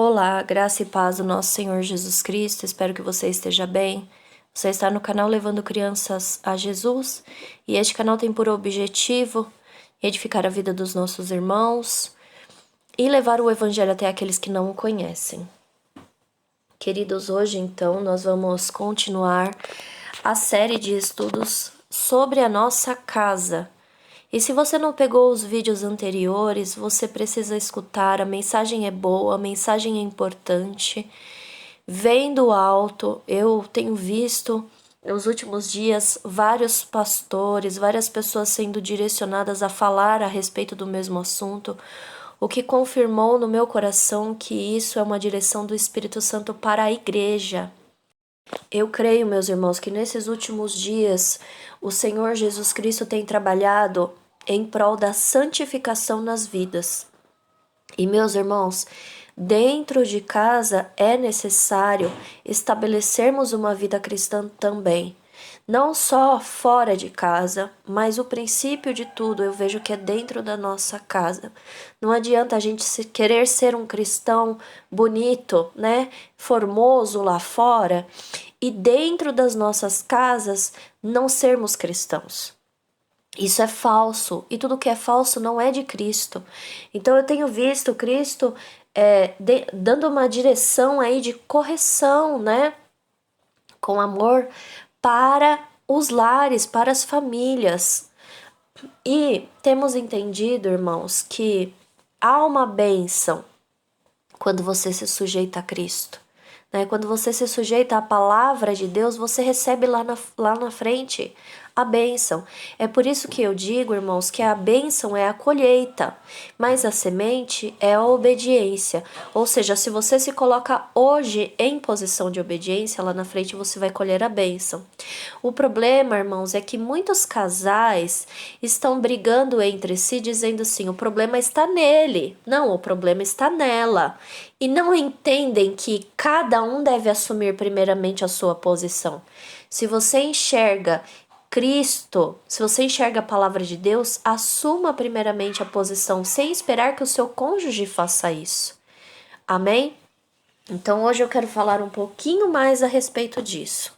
Olá, graça e paz do nosso Senhor Jesus Cristo. Espero que você esteja bem. Você está no canal Levando Crianças a Jesus e este canal tem por objetivo edificar a vida dos nossos irmãos e levar o Evangelho até aqueles que não o conhecem. Queridos, hoje então nós vamos continuar a série de estudos sobre a nossa casa. E se você não pegou os vídeos anteriores, você precisa escutar. A mensagem é boa, a mensagem é importante. Vem do alto, eu tenho visto nos últimos dias vários pastores, várias pessoas sendo direcionadas a falar a respeito do mesmo assunto, o que confirmou no meu coração que isso é uma direção do Espírito Santo para a igreja. Eu creio, meus irmãos, que nesses últimos dias o Senhor Jesus Cristo tem trabalhado em prol da santificação nas vidas. E, meus irmãos, dentro de casa é necessário estabelecermos uma vida cristã também. Não só fora de casa, mas o princípio de tudo eu vejo que é dentro da nossa casa. Não adianta a gente querer ser um cristão bonito, né? Formoso lá fora e dentro das nossas casas não sermos cristãos. Isso é falso, e tudo que é falso não é de Cristo. Então eu tenho visto Cristo dando uma direção aí de correção, né? Com amor para os lares, para as famílias. E temos entendido, irmãos, que há uma bênção quando você se sujeita a Cristo. Né? Quando você se sujeita à palavra de Deus, você recebe lá na frente a bênção. É por isso que eu digo, irmãos, que a bênção é a colheita, mas a semente é a obediência. Ou seja, se você se coloca hoje em posição de obediência, lá na frente você vai colher a bênção. O problema, irmãos, é que muitos casais estão brigando entre si, dizendo assim: o problema está nele. Não, o problema está nela. E não entendem que cada um deve assumir primeiramente a sua posição. Se você enxerga Cristo, se você enxerga a palavra de Deus, assuma primeiramente a posição, sem esperar que o seu cônjuge faça isso. Amém? Então hoje eu quero falar um pouquinho mais a respeito disso.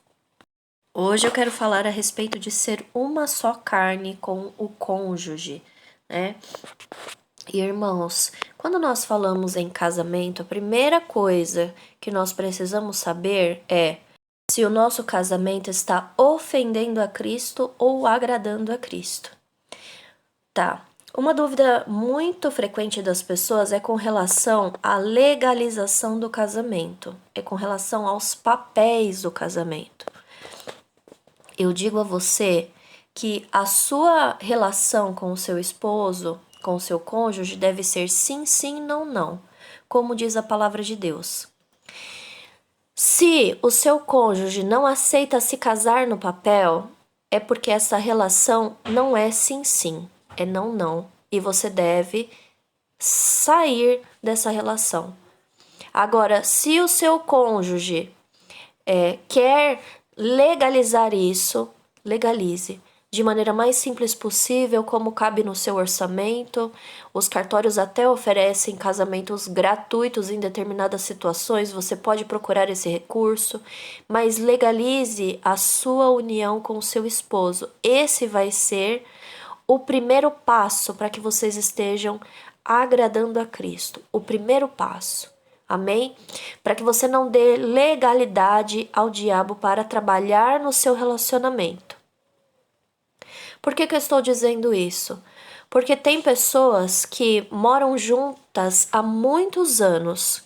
Hoje eu quero falar a respeito de ser uma só carne com o cônjuge, né? E irmãos, quando nós falamos em casamento, a primeira coisa que nós precisamos saber é se o nosso casamento está ofendendo a Cristo ou agradando a Cristo. Tá. Uma dúvida muito frequente das pessoas é com relação à legalização do casamento, é com relação aos papéis do casamento. Eu digo a você que a sua relação com o seu esposo, com o seu cônjuge, deve ser sim, sim, não, não, como diz a palavra de Deus. Se o seu cônjuge não aceita se casar no papel, é porque essa relação não é sim, sim, é não, não, e você deve sair dessa relação. Agora, se o seu cônjuge quer legalizar isso, legalize de maneira mais simples possível, como cabe no seu orçamento. Os cartórios até oferecem casamentos gratuitos em determinadas situações, você pode procurar esse recurso, mas legalize a sua união com o seu esposo. Esse vai ser o primeiro passo para que vocês estejam agradando a Cristo. O primeiro passo. Amém? Para que você não dê legalidade ao diabo para trabalhar no seu relacionamento. Por que eu estou dizendo isso? Porque tem pessoas que moram juntas há muitos anos.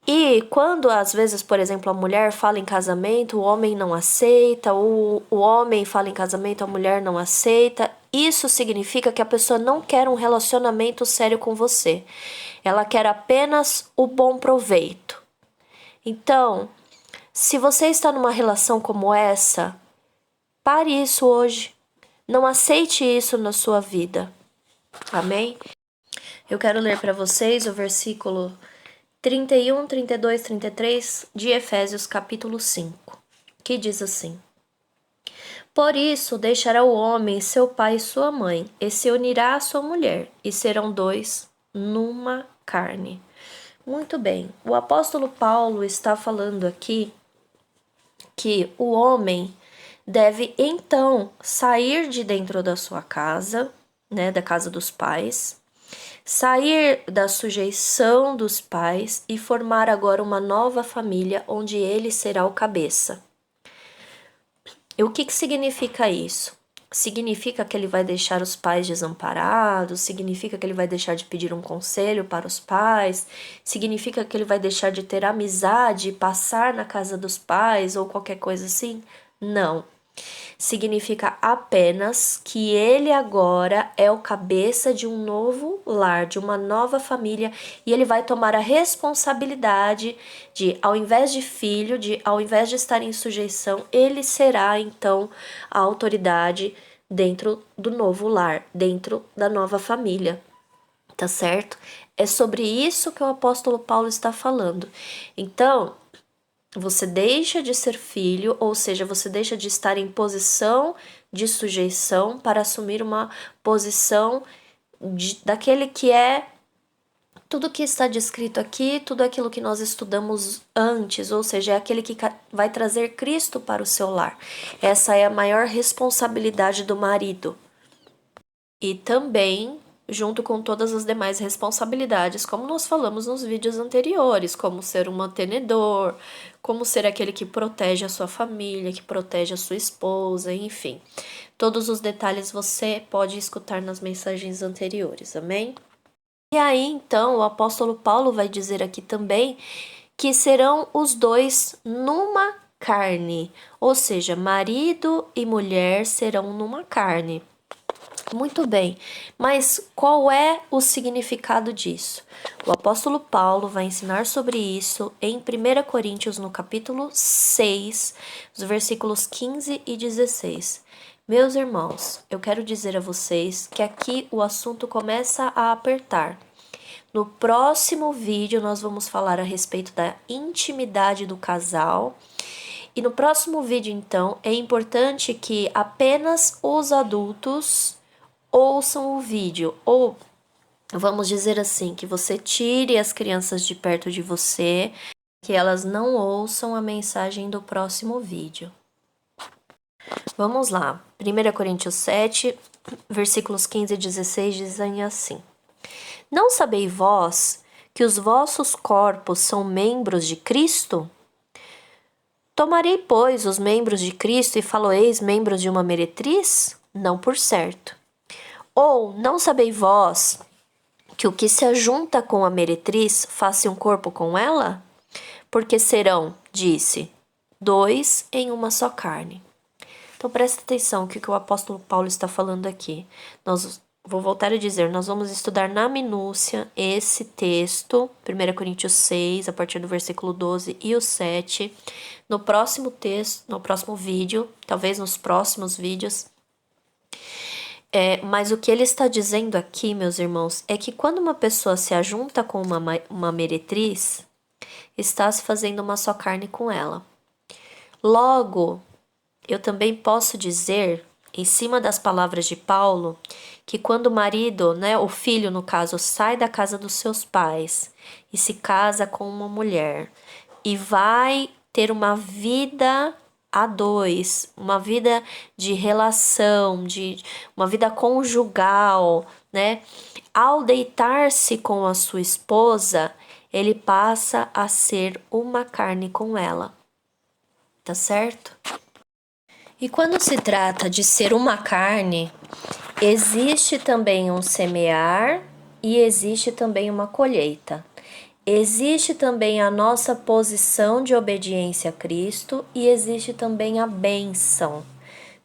E quando, às vezes, por exemplo, a mulher fala em casamento, o homem não aceita, ou o homem fala em casamento, a mulher não aceita, isso significa que a pessoa não quer um relacionamento sério com você. Ela quer apenas o bom proveito. Então, se você está numa relação como essa, pare isso hoje. Não aceite isso na sua vida. Amém? Eu quero ler para vocês o versículo 31, 32, 33 de Efésios capítulo 5, que diz assim: Por isso deixará o homem seu pai e sua mãe, e se unirá à sua mulher, e serão dois numa carne. Muito bem, o apóstolo Paulo está falando aqui que o homem deve então sair de dentro da sua casa, né, da casa dos pais, sair da sujeição dos pais e formar agora uma nova família onde ele será o cabeça. E o que significa isso? Significa que ele vai deixar os pais desamparados, significa que ele vai deixar de pedir um conselho para os pais, significa que ele vai deixar de ter amizade, passar na casa dos pais ou qualquer coisa assim? Não. Significa apenas que ele agora é o cabeça de um novo lar, de uma nova família, e ele vai tomar a responsabilidade de, ao invés de filho, ao invés de estar em sujeição, ele será então a autoridade dentro do novo lar, dentro da nova família. Tá certo? É sobre isso que o apóstolo Paulo está falando. Então, você deixa de ser filho, ou seja, você deixa de estar em posição de sujeição para assumir uma posição daquele que é tudo que está descrito aqui, tudo aquilo que nós estudamos antes, ou seja, é aquele que vai trazer Cristo para o seu lar. Essa é a maior responsabilidade do marido. E também junto com todas as demais responsabilidades, como nós falamos nos vídeos anteriores, como ser um mantenedor, como ser aquele que protege a sua família, que protege a sua esposa, enfim. Todos os detalhes você pode escutar nas mensagens anteriores, amém? E aí, então, o apóstolo Paulo vai dizer aqui também que serão os dois numa carne, ou seja, marido e mulher serão numa carne. Muito bem, mas qual é o significado disso? O apóstolo Paulo vai ensinar sobre isso em 1 Coríntios, no capítulo 6, os versículos 15 e 16. Meus irmãos, eu quero dizer a vocês que aqui o assunto começa a apertar. No próximo vídeo, nós vamos falar a respeito da intimidade do casal. E no próximo vídeo, então, é importante que apenas os adultos ouçam o vídeo, ou vamos dizer assim, que você tire as crianças de perto de você, que elas não ouçam a mensagem do próximo vídeo. Vamos lá, 1 Coríntios 7, versículos 15 e 16 dizem assim: Não sabeis vós que os vossos corpos são membros de Cristo? Tomarei, pois, os membros de Cristo e faloeis membros de uma meretriz? Não por certo. Ou não sabeis vós que o que se ajunta com a meretriz faz um corpo com ela? Porque serão, disse, dois em uma só carne. Então presta atenção o que o apóstolo Paulo está falando aqui. Vou voltar a dizer, nós vamos estudar na minúcia esse texto, 1 Coríntios 6, a partir do versículo 12 e o 7, no próximo texto, no próximo vídeo, talvez nos próximos vídeos. Mas o que ele está dizendo aqui, meus irmãos, é que quando uma pessoa se ajunta com uma meretriz, está se fazendo uma só carne com ela. Logo, eu também posso dizer, em cima das palavras de Paulo, que quando o marido, né, o filho no caso, sai da casa dos seus pais e se casa com uma mulher e vai ter uma vida a dois, uma vida de relação, uma vida conjugal, né? Ao deitar-se com a sua esposa, ele passa a ser uma carne com ela, tá certo? E quando se trata de ser uma carne, existe também um semear e existe também uma colheita. Existe também a nossa posição de obediência a Cristo e existe também a bênção,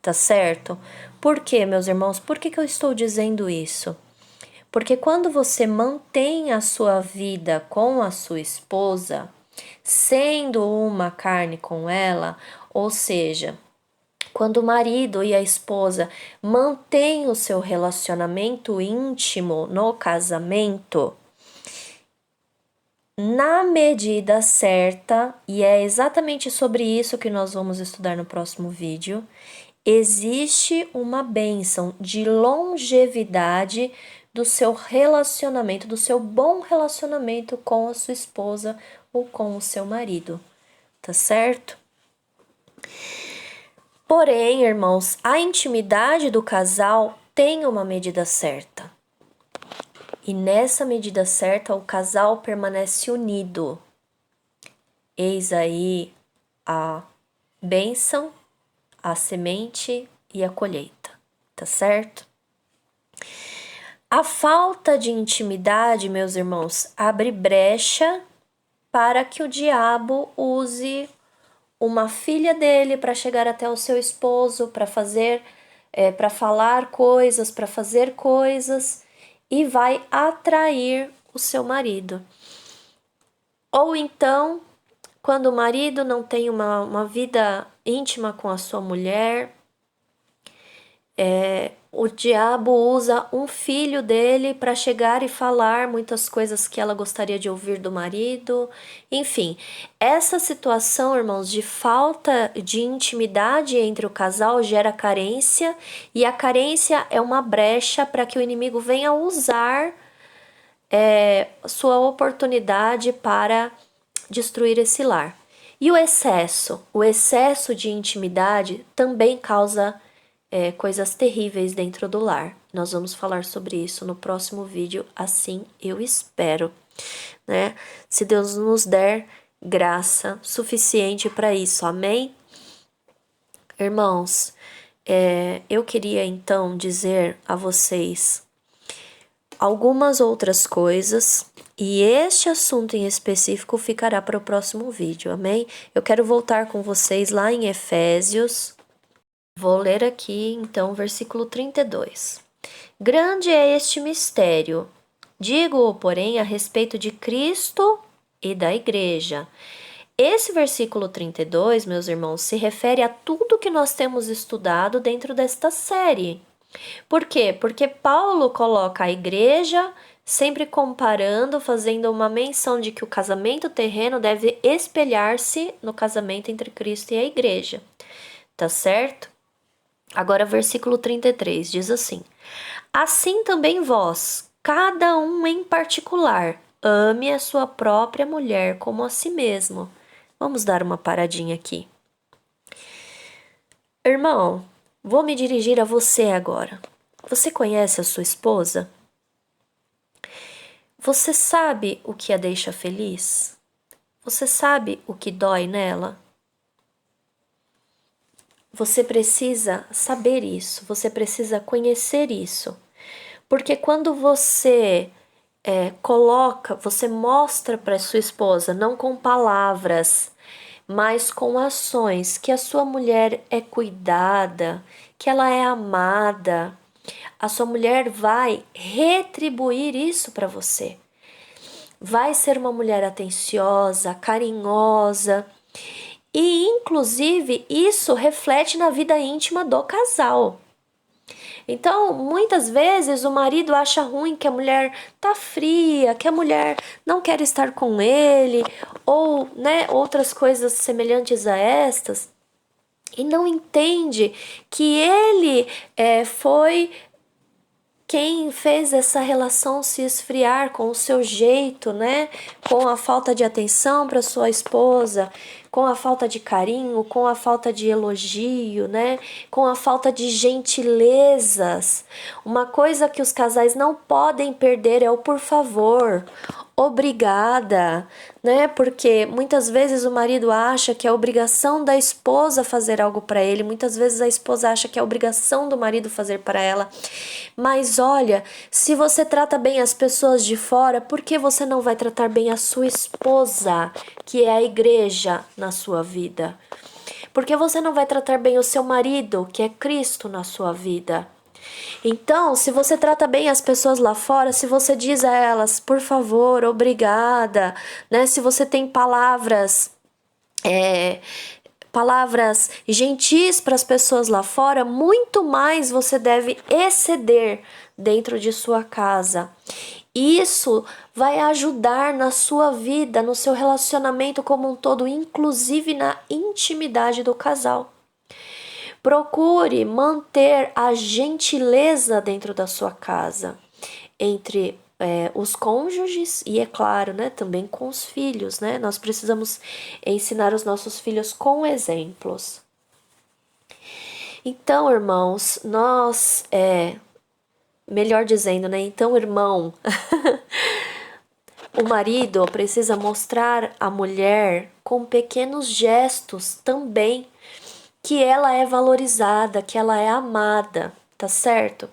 tá certo? Por quê, meus irmãos? Por que eu estou dizendo isso? Porque quando você mantém a sua vida com a sua esposa, sendo uma carne com ela, ou seja, quando o marido e a esposa mantêm o seu relacionamento íntimo no casamento, na medida certa, e é exatamente sobre isso que nós vamos estudar no próximo vídeo, existe uma bênção de longevidade do seu relacionamento, do seu bom relacionamento com a sua esposa ou com o seu marido, tá certo? Porém, irmãos, a intimidade do casal tem uma medida certa. E nessa medida certa, o casal permanece unido. Eis aí a bênção, a semente e a colheita, tá certo? A falta de intimidade, meus irmãos, abre brecha para que o diabo use uma filha dele para chegar até o seu esposo, para falar coisas, para fazer coisas, e vai atrair o seu marido. Ou então, quando o marido não tem uma vida íntima com a sua mulher, o diabo usa um filho dele para chegar e falar muitas coisas que ela gostaria de ouvir do marido. Enfim, essa situação, irmãos, de falta de intimidade entre o casal gera carência, e a carência é uma brecha para que o inimigo venha usar sua oportunidade para destruir esse lar. E o excesso de intimidade também causa coisas terríveis dentro do lar. Nós vamos falar sobre isso no próximo vídeo, assim eu espero, né? Se Deus nos der graça suficiente para isso, amém? Irmãos, eu queria então dizer a vocês algumas outras coisas, e este assunto em específico ficará para o próximo vídeo, amém? Eu quero voltar com vocês lá em Efésios. Vou ler aqui, então, versículo 32. Grande é este mistério. Digo-o, porém, a respeito de Cristo e da Igreja. Esse versículo 32, meus irmãos, se refere a tudo que nós temos estudado dentro desta série. Por quê? Porque Paulo coloca a Igreja sempre comparando, fazendo uma menção de que o casamento terreno deve espelhar-se no casamento entre Cristo e a Igreja. Tá certo? Agora, versículo 33 diz assim: assim também vós, cada um em particular, ame a sua própria mulher como a si mesmo. Vamos dar uma paradinha aqui. Irmão, vou me dirigir a você agora. Você conhece a sua esposa? Você sabe o que a deixa feliz? Você sabe o que dói nela? Você precisa saber isso, você precisa conhecer isso. Porque quando você você mostra para sua esposa, não com palavras, mas com ações, que a sua mulher é cuidada, que ela é amada, a sua mulher vai retribuir isso para você. Vai ser uma mulher atenciosa, carinhosa. E, inclusive, isso reflete na vida íntima do casal. Então, muitas vezes o marido acha ruim que a mulher tá fria, que a mulher não quer estar com ele, ou, né, outras coisas semelhantes a estas, e não entende que ele foi quem fez essa relação se esfriar com o seu jeito, né? Com a falta de atenção para sua esposa, com a falta de carinho, com a falta de elogio, né? Com a falta de gentilezas. Uma coisa que os casais não podem perder é o por favor, obrigada, né? Porque muitas vezes o marido acha que é obrigação da esposa fazer algo para ele, muitas vezes a esposa acha que é obrigação do marido fazer para ela. Mas olha, se você trata bem as pessoas de fora, por que você não vai tratar bem a sua esposa, que é a igreja na sua vida? Por que você não vai tratar bem o seu marido, que é Cristo na sua vida? Então, se você trata bem as pessoas lá fora, se você diz a elas, por favor, obrigada, né? Se você tem palavras gentis para as pessoas lá fora, muito mais você deve exceder dentro de sua casa. Isso vai ajudar na sua vida, no seu relacionamento como um todo, inclusive na intimidade do casal. Procure manter a gentileza dentro da sua casa. entre os cônjuges e, é claro, né, também com os filhos, né? Nós precisamos ensinar os nossos filhos com exemplos. Então, irmãos, melhor dizendo, né? Então, irmão, o marido precisa mostrar à mulher com pequenos gestos também que ela é valorizada, que ela é amada, tá certo?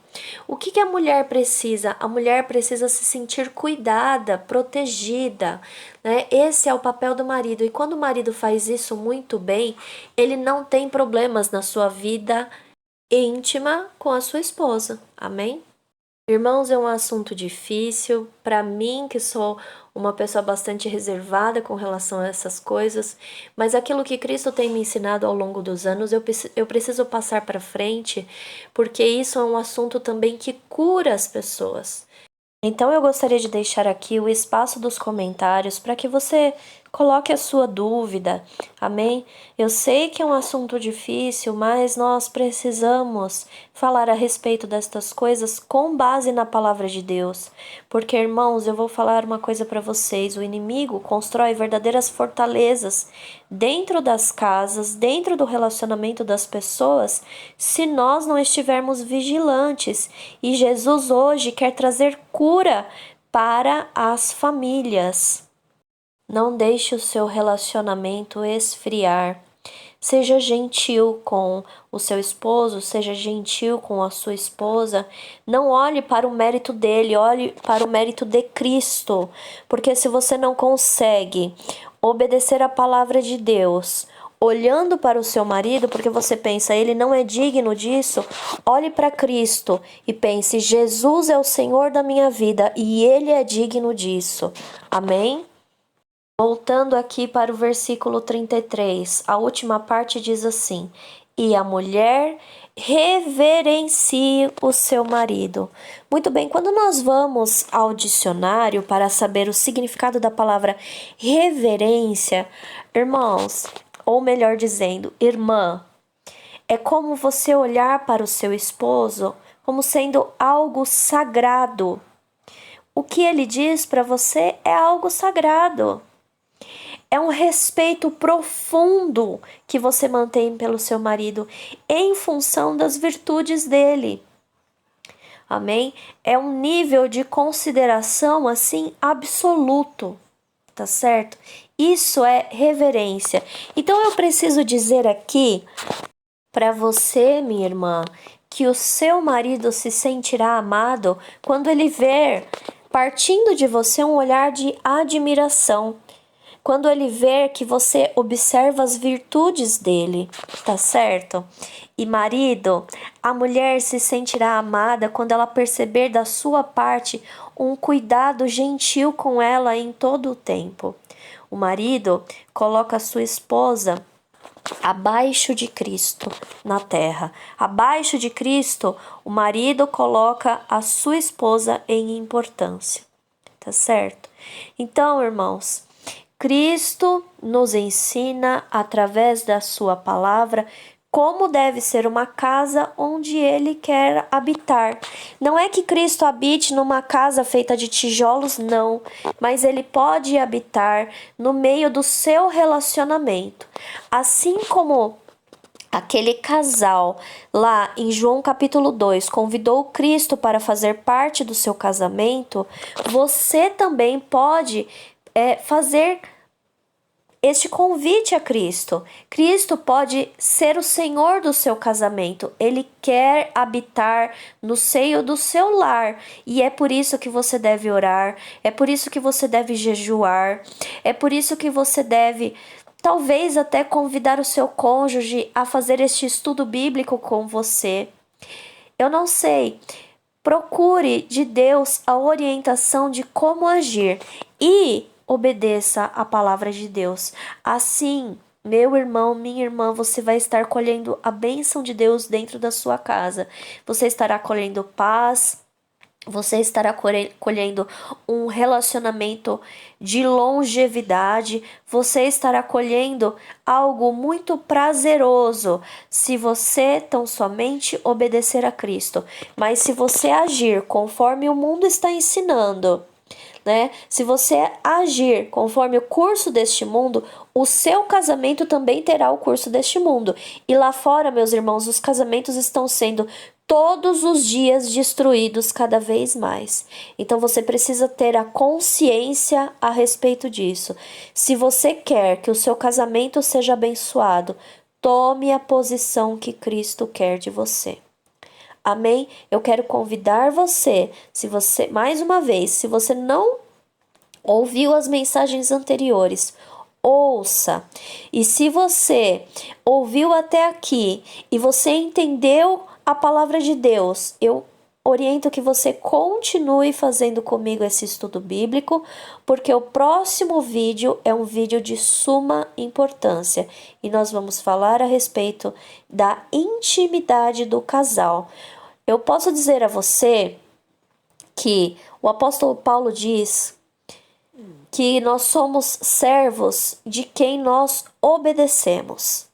O que a mulher precisa? A mulher precisa se sentir cuidada, protegida, né? Esse é o papel do marido. E quando o marido faz isso muito bem, ele não tem problemas na sua vida íntima com a sua esposa. Amém? Irmãos, é um assunto difícil para mim, que sou uma pessoa bastante reservada com relação a essas coisas, mas aquilo que Cristo tem me ensinado ao longo dos anos, eu preciso passar para frente, porque isso é um assunto também que cura as pessoas. Então eu gostaria de deixar aqui o espaço dos comentários para que você coloque a sua dúvida, amém? Eu sei que é um assunto difícil, mas nós precisamos falar a respeito destas coisas com base na palavra de Deus. Porque, irmãos, eu vou falar uma coisa para vocês: o inimigo constrói verdadeiras fortalezas dentro das casas, dentro do relacionamento das pessoas, se nós não estivermos vigilantes. E Jesus hoje quer trazer cura para as famílias. Não deixe o seu relacionamento esfriar. Seja gentil com o seu esposo, seja gentil com a sua esposa. Não olhe para o mérito dele, olhe para o mérito de Cristo. Porque se você não consegue obedecer a palavra de Deus, olhando para o seu marido, porque você pensa, ele não é digno disso, olhe para Cristo e pense, Jesus é o Senhor da minha vida e ele é digno disso. Amém? Voltando aqui para o versículo 33, a última parte diz assim: e a mulher reverencie o seu marido. Muito bem, quando nós vamos ao dicionário para saber o significado da palavra reverência, irmãos, ou melhor dizendo, irmã, é como você olhar para o seu esposo como sendo algo sagrado. O que ele diz para você é algo sagrado. É um respeito profundo que você mantém pelo seu marido em função das virtudes dele. Amém? É um nível de consideração assim absoluto, tá certo? Isso é reverência. Então eu preciso dizer aqui para você, minha irmã, que o seu marido se sentirá amado quando ele ver partindo de você um olhar de admiração. Quando ele ver que você observa as virtudes dele, tá certo? E marido, a mulher se sentirá amada quando ela perceber da sua parte um cuidado gentil com ela em todo o tempo. O marido coloca a sua esposa abaixo de Cristo na terra. Abaixo de Cristo, o marido coloca a sua esposa em importância, tá certo? Então, irmãos, Cristo nos ensina, através da sua palavra, como deve ser uma casa onde ele quer habitar. Não é que Cristo habite numa casa feita de tijolos, não, mas ele pode habitar no meio do seu relacionamento. Assim como aquele casal lá em João capítulo 2 convidou Cristo para fazer parte do seu casamento, você também pode fazer este convite a Cristo. Cristo pode ser o Senhor do seu casamento. Ele quer habitar no seio do seu lar. E é por isso que você deve orar. É por isso que você deve jejuar. É por isso que você deve, talvez até convidar o seu cônjuge a fazer este estudo bíblico com você. Eu não sei. Procure de Deus a orientação de como agir. E obedeça a palavra de Deus. Assim, meu irmão, minha irmã, você vai estar colhendo a bênção de Deus dentro da sua casa. Você estará colhendo paz, Você estará colhendo um relacionamento de longevidade. Você estará colhendo algo muito prazeroso se você tão somente obedecer a Cristo. Mas se você agir conforme o mundo está ensinando, né? Se você agir conforme o curso deste mundo, o seu casamento também terá o curso deste mundo. E lá fora, meus irmãos, os casamentos estão sendo todos os dias destruídos cada vez mais. Então você precisa ter a consciência a respeito disso. Se você quer que o seu casamento seja abençoado, tome a posição que Cristo quer de você. Amém? Eu quero convidar você, mais uma vez, se você não ouviu as mensagens anteriores, ouça. E se você ouviu até aqui e você entendeu a palavra de Deus, eu oriento que você continue fazendo comigo esse estudo bíblico, porque o próximo vídeo é um vídeo de suma importância e nós vamos falar a respeito da intimidade do casal. Eu posso dizer a você que o apóstolo Paulo diz que nós somos servos de quem nós obedecemos.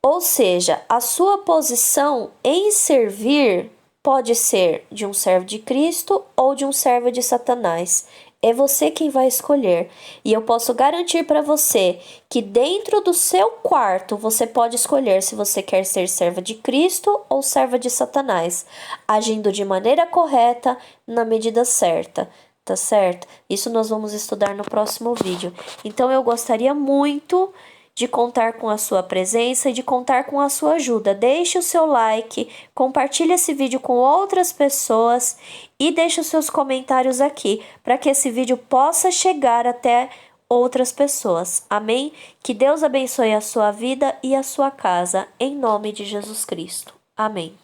Ou seja, a sua posição em servir pode ser de um servo de Cristo ou de um servo de Satanás. É você quem vai escolher. E eu posso garantir para você que dentro do seu quarto você pode escolher se você quer ser serva de Cristo ou serva de Satanás, agindo de maneira correta, na medida certa. Tá certo? Isso nós vamos estudar no próximo vídeo. Então eu gostaria muito de contar com a sua presença e de contar com a sua ajuda. Deixe o seu like, compartilhe esse vídeo com outras pessoas e deixe os seus comentários aqui para que esse vídeo possa chegar até outras pessoas. Amém? Que Deus abençoe a sua vida e a sua casa, em nome de Jesus Cristo. Amém.